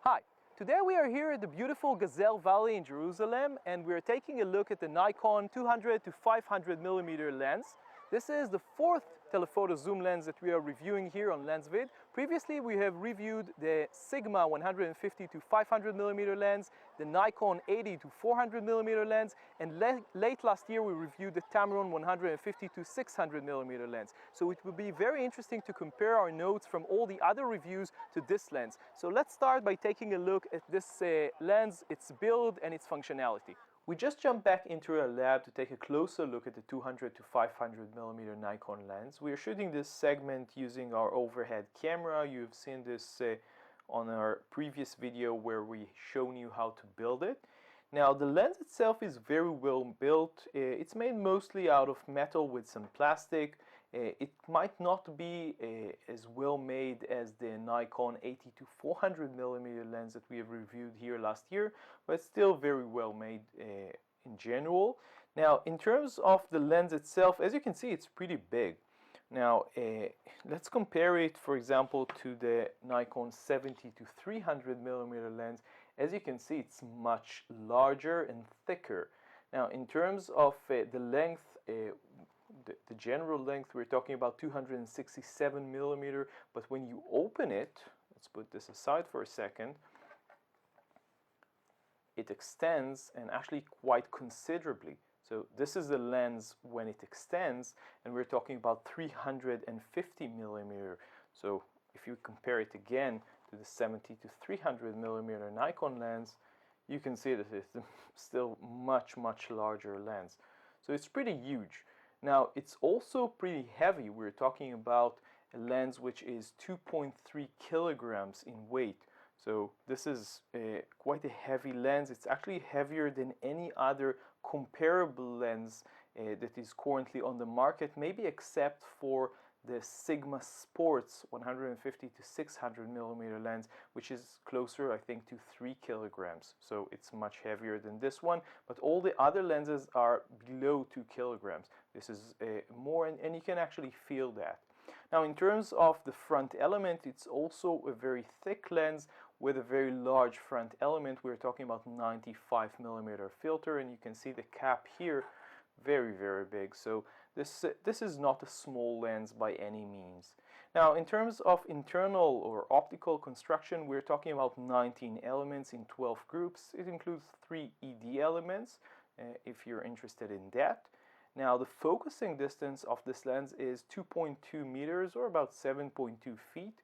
Hi, today we are here at the beautiful Gazelle Valley in Jerusalem, and we're taking a look at the Nikon 200-500mm lens. This is the fourth telephoto zoom lens that we are reviewing here on LensVid. Previously we have reviewed the Sigma 150-500mm lens, the Nikon 80-400mm lens, and late last year we reviewed the Tamron 150-600mm lens. So it will be very interesting to compare our notes from all the other reviews to this lens. So let's start by taking a look at this lens, its build and its functionality. We just jumped back into our lab to take a closer look at the 200-500mm Nikon lens. We are shooting this segment using our overhead camera. You've seen this on our previous video where we shown you how to build it. Now the lens itself is very well built. It's made mostly out of metal with some plastic. It might not be as well made as the Nikon 80-400mm lens that we have reviewed here last year, but still very well made in general. Now in terms of the lens itself, as you can see, it's pretty big. Now let's compare it, for example, to the Nikon 70-300mm lens. As you can see, it's much larger and thicker. Now in terms of the length, the general length, we're talking about 267mm, but when you open it, let's put this aside for a second, it extends, and actually quite considerably. So this is the lens when it extends, and we're talking about 350mm. So if you compare it again to the 70-300mm Nikon lens, you can see that it's still much larger lens. So it's pretty huge. Now it's also pretty heavy. We're talking about a lens which is 2.3 kilograms in weight. So this is quite a heavy lens. It's actually heavier than any other comparable lens that is currently on the market, maybe except for the Sigma Sports 150-600mm lens, which is closer, I think, to 3 kilograms. So it's much heavier than this one, but all the other lenses are below 2 kilograms. This is more, and you can actually feel that. Now in terms of the front element, it's also a very thick lens with a very large front element. We're talking about 95mm filter, and you can see the cap here, very big. So this is not a small lens by any means. Now in terms of internal or optical construction, we're talking about 19 elements in 12 groups. It includes 3 ED elements, if you're interested in that. Now the focusing distance of this lens is 2.2 meters, or about 7.2 feet.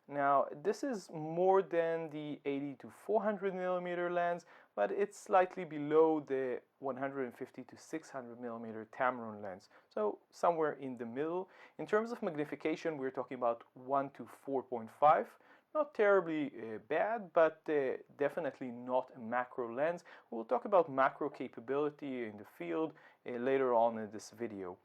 Now this is more than the 80-400mm lens, but it's slightly below the 150-600mm Tamron lens, so somewhere in the middle. In terms of magnification, we're talking about 1:4.5. Not terribly bad, but definitely not a macro lens. We'll talk about macro capability in the field later on in this video.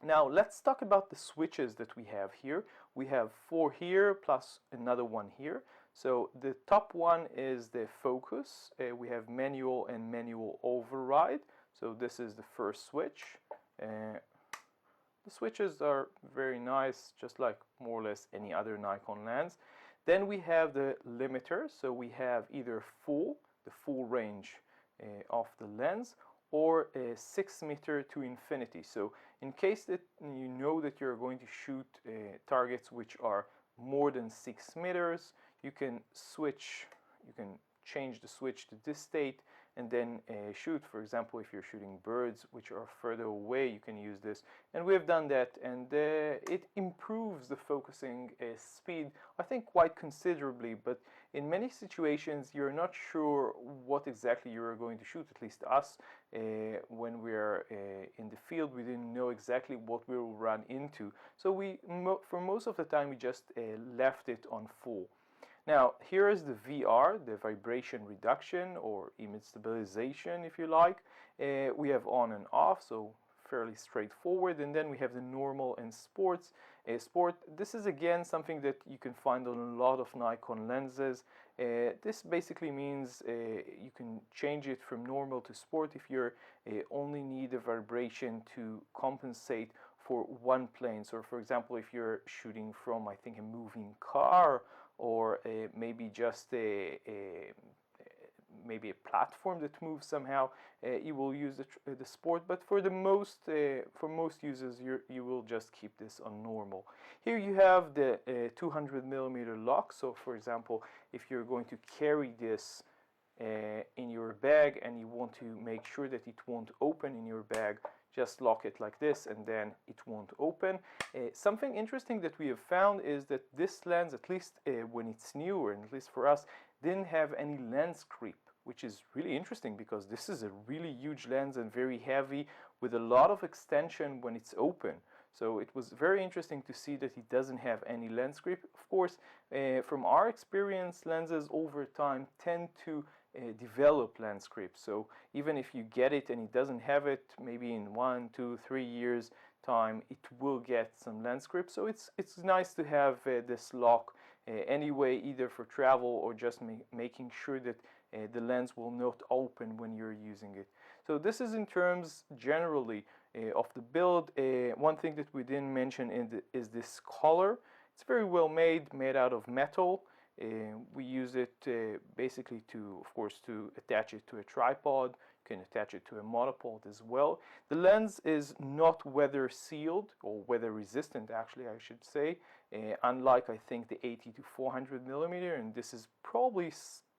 Now let's talk about the switches that we have here. We have 4 here plus another one here. So the top one is the focus. We have manual and manual override. So this is the first switch. The switches are very nice, just like more or less any other Nikon lens. Then we have the limiter. So we have either the full range of the lens, or a 6 meter to infinity. So in case that you know that you're going to shoot targets which are more than 6 meters, you can change the switch to this state and then shoot. For example, if you're shooting birds which are further away, you can use this, and we have done that, and it improves the focusing speed, I think, quite considerably. But in many situations you're not sure what exactly you're going to shoot. At least us, when we're in the field, we didn't know exactly what we will run into, so for most of the time we just left it on full. Now here is the VR, the vibration reduction, or image stabilization if you like. We have on and off, so fairly straightforward. And then we have the normal and sport. This is again something that you can find on a lot of Nikon lenses. This basically means you can change it from normal to sport if you only need a vibration to compensate for one plane. So for example, if you're shooting from, I think, a moving car or maybe just maybe a platform that moves somehow, you will use the sport. But for most users, you will just keep this on normal. Here you have the 200mm lock. So for example, if you're going to carry this in your bag and you want to make sure that it won't open in your bag, just lock it like this and then it won't open. Something interesting that we have found is that this lens, at least when it's new, and at least for us, didn't have any lens creep, which is really interesting because this is a really huge lens and very heavy with a lot of extension when it's open. So it was very interesting to see that it doesn't have any lens creep. Of course, from our experience, lenses over time tend to develop lens creep. So even if you get it and it doesn't have it, maybe in 1, 2, 3 years time, it will get some lens creep. So it's nice to have this lock anyway, either for travel or just making sure that the lens will not open when you're using it. So this is in terms generally of the build. One thing that we didn't mention is this collar. It's very well made out of metal. We use it basically of course, to attach it to a tripod. You can attach it to a monopod as well. The lens is not weather sealed, or weather resistant actually, I should say, unlike I think the 80-400mm, and this is probably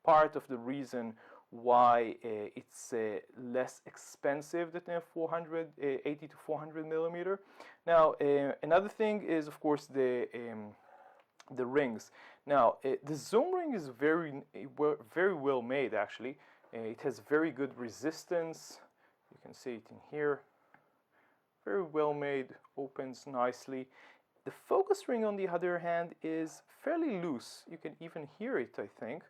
part of the reason why it's less expensive than a 80-400mm. Now another thing is of course the rings. Now the zoom ring is very well made actually. It has very good resistance. You can see it in here. Very well made, opens nicely. The focus ring on the other hand is fairly loose. You can even hear it, I think.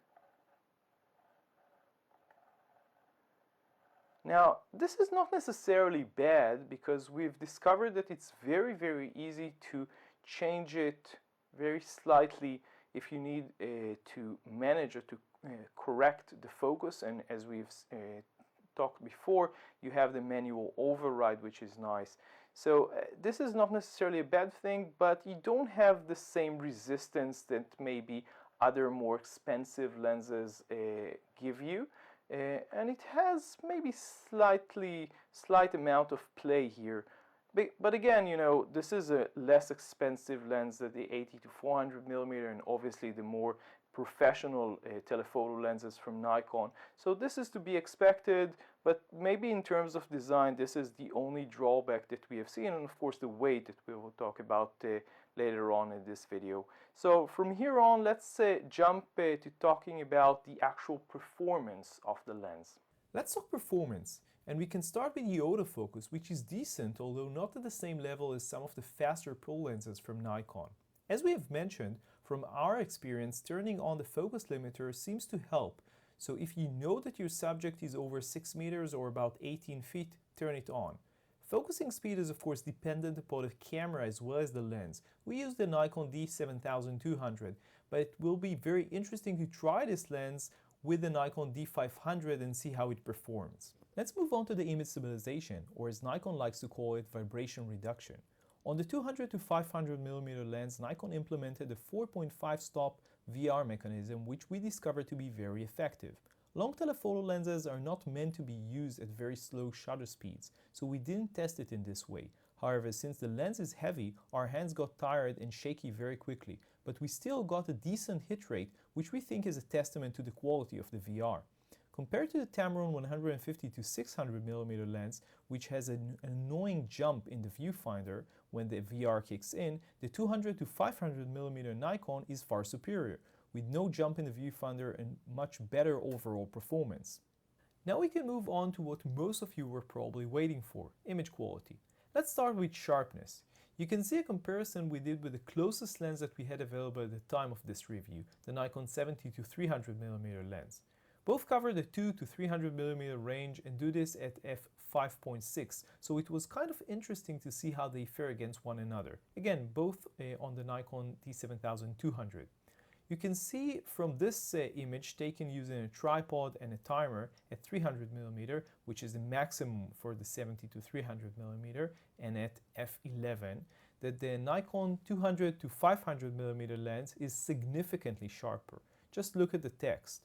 Now, this is not necessarily bad because we've discovered that it's very easy to change it very slightly if you need to manage or to correct the focus. And as we've talked before, you have the manual override, which is nice. So this is not necessarily a bad thing, but you don't have the same resistance that maybe other more expensive lenses give you. And it has maybe slight amount of play here. But again, you know, this is a less expensive lens than the 80-400mm, and obviously the more professional telephoto lenses from Nikon. So this is to be expected, but maybe in terms of design, this is the only drawback that we have seen, and of course the weight that we will talk about later on in this video. So from here on, let's jump to talking about the actual performance of the lens. Let's talk performance, and we can start with the autofocus, which is decent, although not at the same level as some of the faster pull lenses from Nikon. As we have mentioned, from our experience, turning on the focus limiter seems to help. So if you know that your subject is over 6 meters or about 18 feet, turn it on. Focusing speed is of course dependent upon the camera as well as the lens. We use the Nikon D7200, but it will be very interesting to try this lens with the Nikon D500 and see how it performs. Let's move on to the image stabilization, or as Nikon likes to call it, vibration reduction. On the 200-500mm lens, Nikon implemented a 4.5 stop VR mechanism, which we discovered to be very effective. Long telephoto lenses are not meant to be used at very slow shutter speeds, so we didn't test it in this way. However, since the lens is heavy, our hands got tired and shaky very quickly, but we still got a decent hit rate, which we think is a testament to the quality of the VR. Compared to the Tamron 150-600mm lens, which has an annoying jump in the viewfinder when the VR kicks in, the 200-500mm Nikon is far superior, with no jump in the viewfinder and much better overall performance. Now we can move on to what most of you were probably waiting for, image quality. Let's start with sharpness. You can see a comparison we did with the closest lens that we had available at the time of this review, the Nikon 70-300mm lens. Both cover the 2-300mm range and do this at f5.6, so it was kind of interesting to see how they fare against one another. Again, both on the Nikon D7200. You can see from this image taken using a tripod and a timer at 300mm, which is the maximum for the 70-300mm, and at f11, that the Nikon 200-500mm lens is significantly sharper. Just look at the text.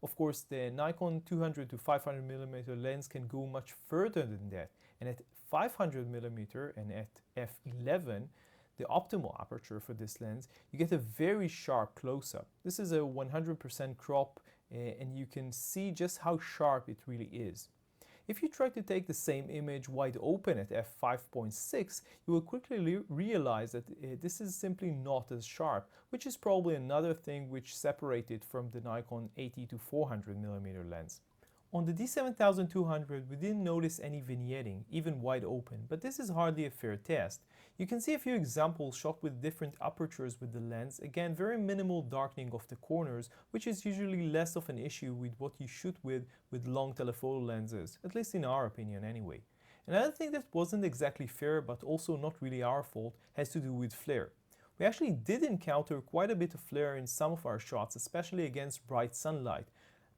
Of course, the Nikon 200-500mm lens can go much further than that, and at 500mm and at f11, the optimal aperture for this lens, you get a very sharp close-up. This is a 100% crop, and you can see just how sharp it really is. If you try to take the same image wide open at f5.6, you will quickly realize that this is simply not as sharp, which is probably another thing which separates it from the Nikon 80-400mm lens. On the D7200, we didn't notice any vignetting, even wide open, but this is hardly a fair test. You can see a few examples shot with different apertures with the lens, again very minimal darkening of the corners, which is usually less of an issue with what you shoot with long telephoto lenses, at least in our opinion anyway. Another thing that wasn't exactly fair, but also not really our fault, has to do with flare. We actually did encounter quite a bit of flare in some of our shots, especially against bright sunlight.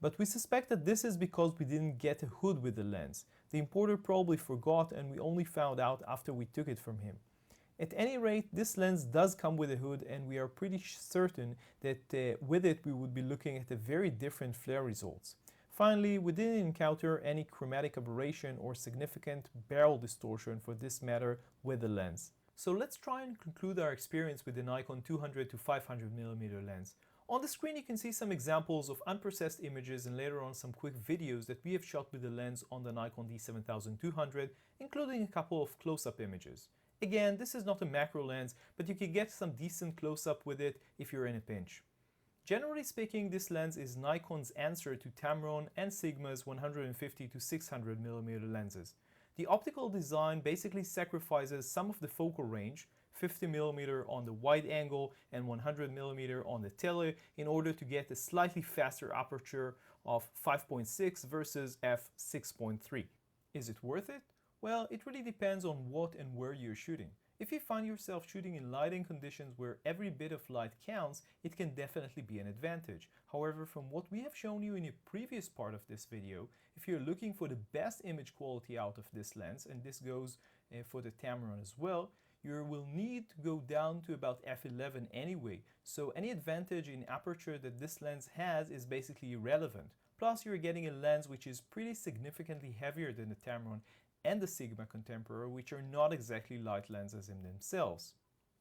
But we suspect that this is because we didn't get a hood with the lens. The importer probably forgot, and we only found out after we took it from him. At any rate, this lens does come with a hood, and we are pretty certain that with it we would be looking at a very different flare results. Finally, we didn't encounter any chromatic aberration or significant barrel distortion for this matter with the lens. So let's try and conclude our experience with the Nikon 200-500mm lens. On the screen you can see some examples of unprocessed images and later on some quick videos that we have shot with the lens on the Nikon D7200, including a couple of close-up images. Again, this is not a macro lens, but you can get some decent close-up with it if you're in a pinch. Generally speaking, this lens is Nikon's answer to Tamron and Sigma's 150-600mm lenses. The optical design basically sacrifices some of the focal range, 50mm on the wide angle and 100mm on the tele, in order to get a slightly faster aperture of 5.6 versus f6.3. Is it worth it? Well, it really depends on what and where you're shooting. If you find yourself shooting in lighting conditions where every bit of light counts, it can definitely be an advantage. However, from what we have shown you in a previous part of this video, if you're looking for the best image quality out of this lens, and this goes for the Tamron as well, you will need to go down to about f11 anyway, so any advantage in aperture that this lens has is basically irrelevant. Plus you're getting a lens which is pretty significantly heavier than the Tamron and the Sigma Contemporary, which are not exactly light lenses in themselves.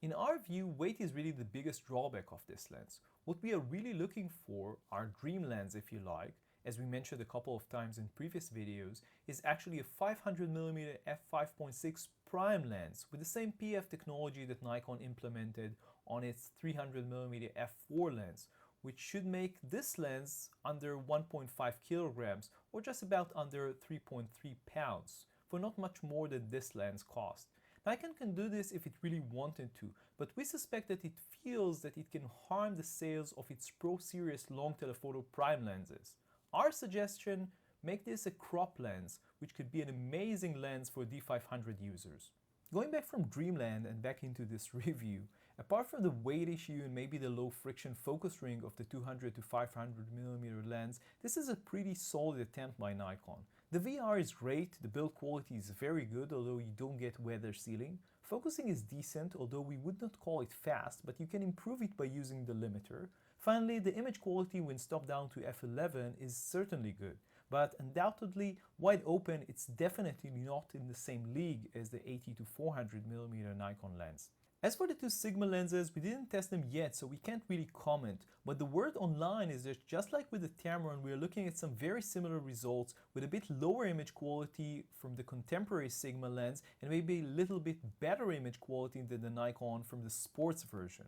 In our view, weight is really the biggest drawback of this lens. What we are really looking for, our dream lens if you like, as we mentioned a couple of times in previous videos, is actually a 500mm f5.6 prime lens with the same PF technology that Nikon implemented on its 300mm f4 lens, which should make this lens under 1.5 kilograms or just about under 3.3 pounds for not much more than this lens cost. Nikon can do this if it really wanted to, but we suspect that it feels that it can harm the sales of its Pro Series long telephoto prime lenses. Our suggestion, make this a crop lens, which could be an amazing lens for D500 users. Going back from Dreamland and back into this review, apart from the weight issue and maybe the low friction focus ring of the 200-500mm lens, this is a pretty solid attempt by Nikon. The VR is great, the build quality is very good, although you don't get weather sealing. Focusing is decent, although we would not call it fast, but you can improve it by using the limiter. Finally, the image quality when stopped down to f11 is certainly good, but undoubtedly, wide open, it's definitely not in the same league as the 80-400mm Nikon lens. As for the two Sigma lenses, we didn't test them yet, so we can't really comment, but the word online is that just like with the Tamron, we are looking at some very similar results with a bit lower image quality from the contemporary Sigma lens and maybe a little bit better image quality than the Nikon from the sports version.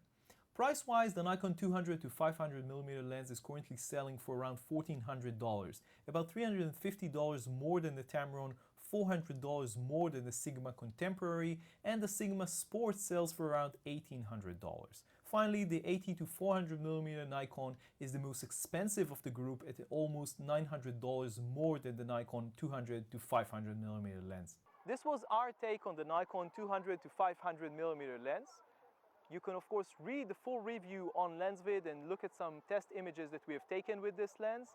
Price-wise, the Nikon 200-500mm lens is currently selling for around $1,400, about $350 more than the Tamron, $400 more than the Sigma Contemporary, and the Sigma Sport sells for around $1,800. Finally, the 80-400mm Nikon is the most expensive of the group at almost $900 more than the Nikon 200-500mm lens. This was our take on the Nikon 200-500mm lens. You can of course read the full review on LensVid and look at some test images that we have taken with this lens.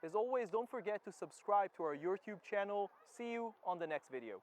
As always, don't forget to subscribe to our YouTube channel. See you on the next video.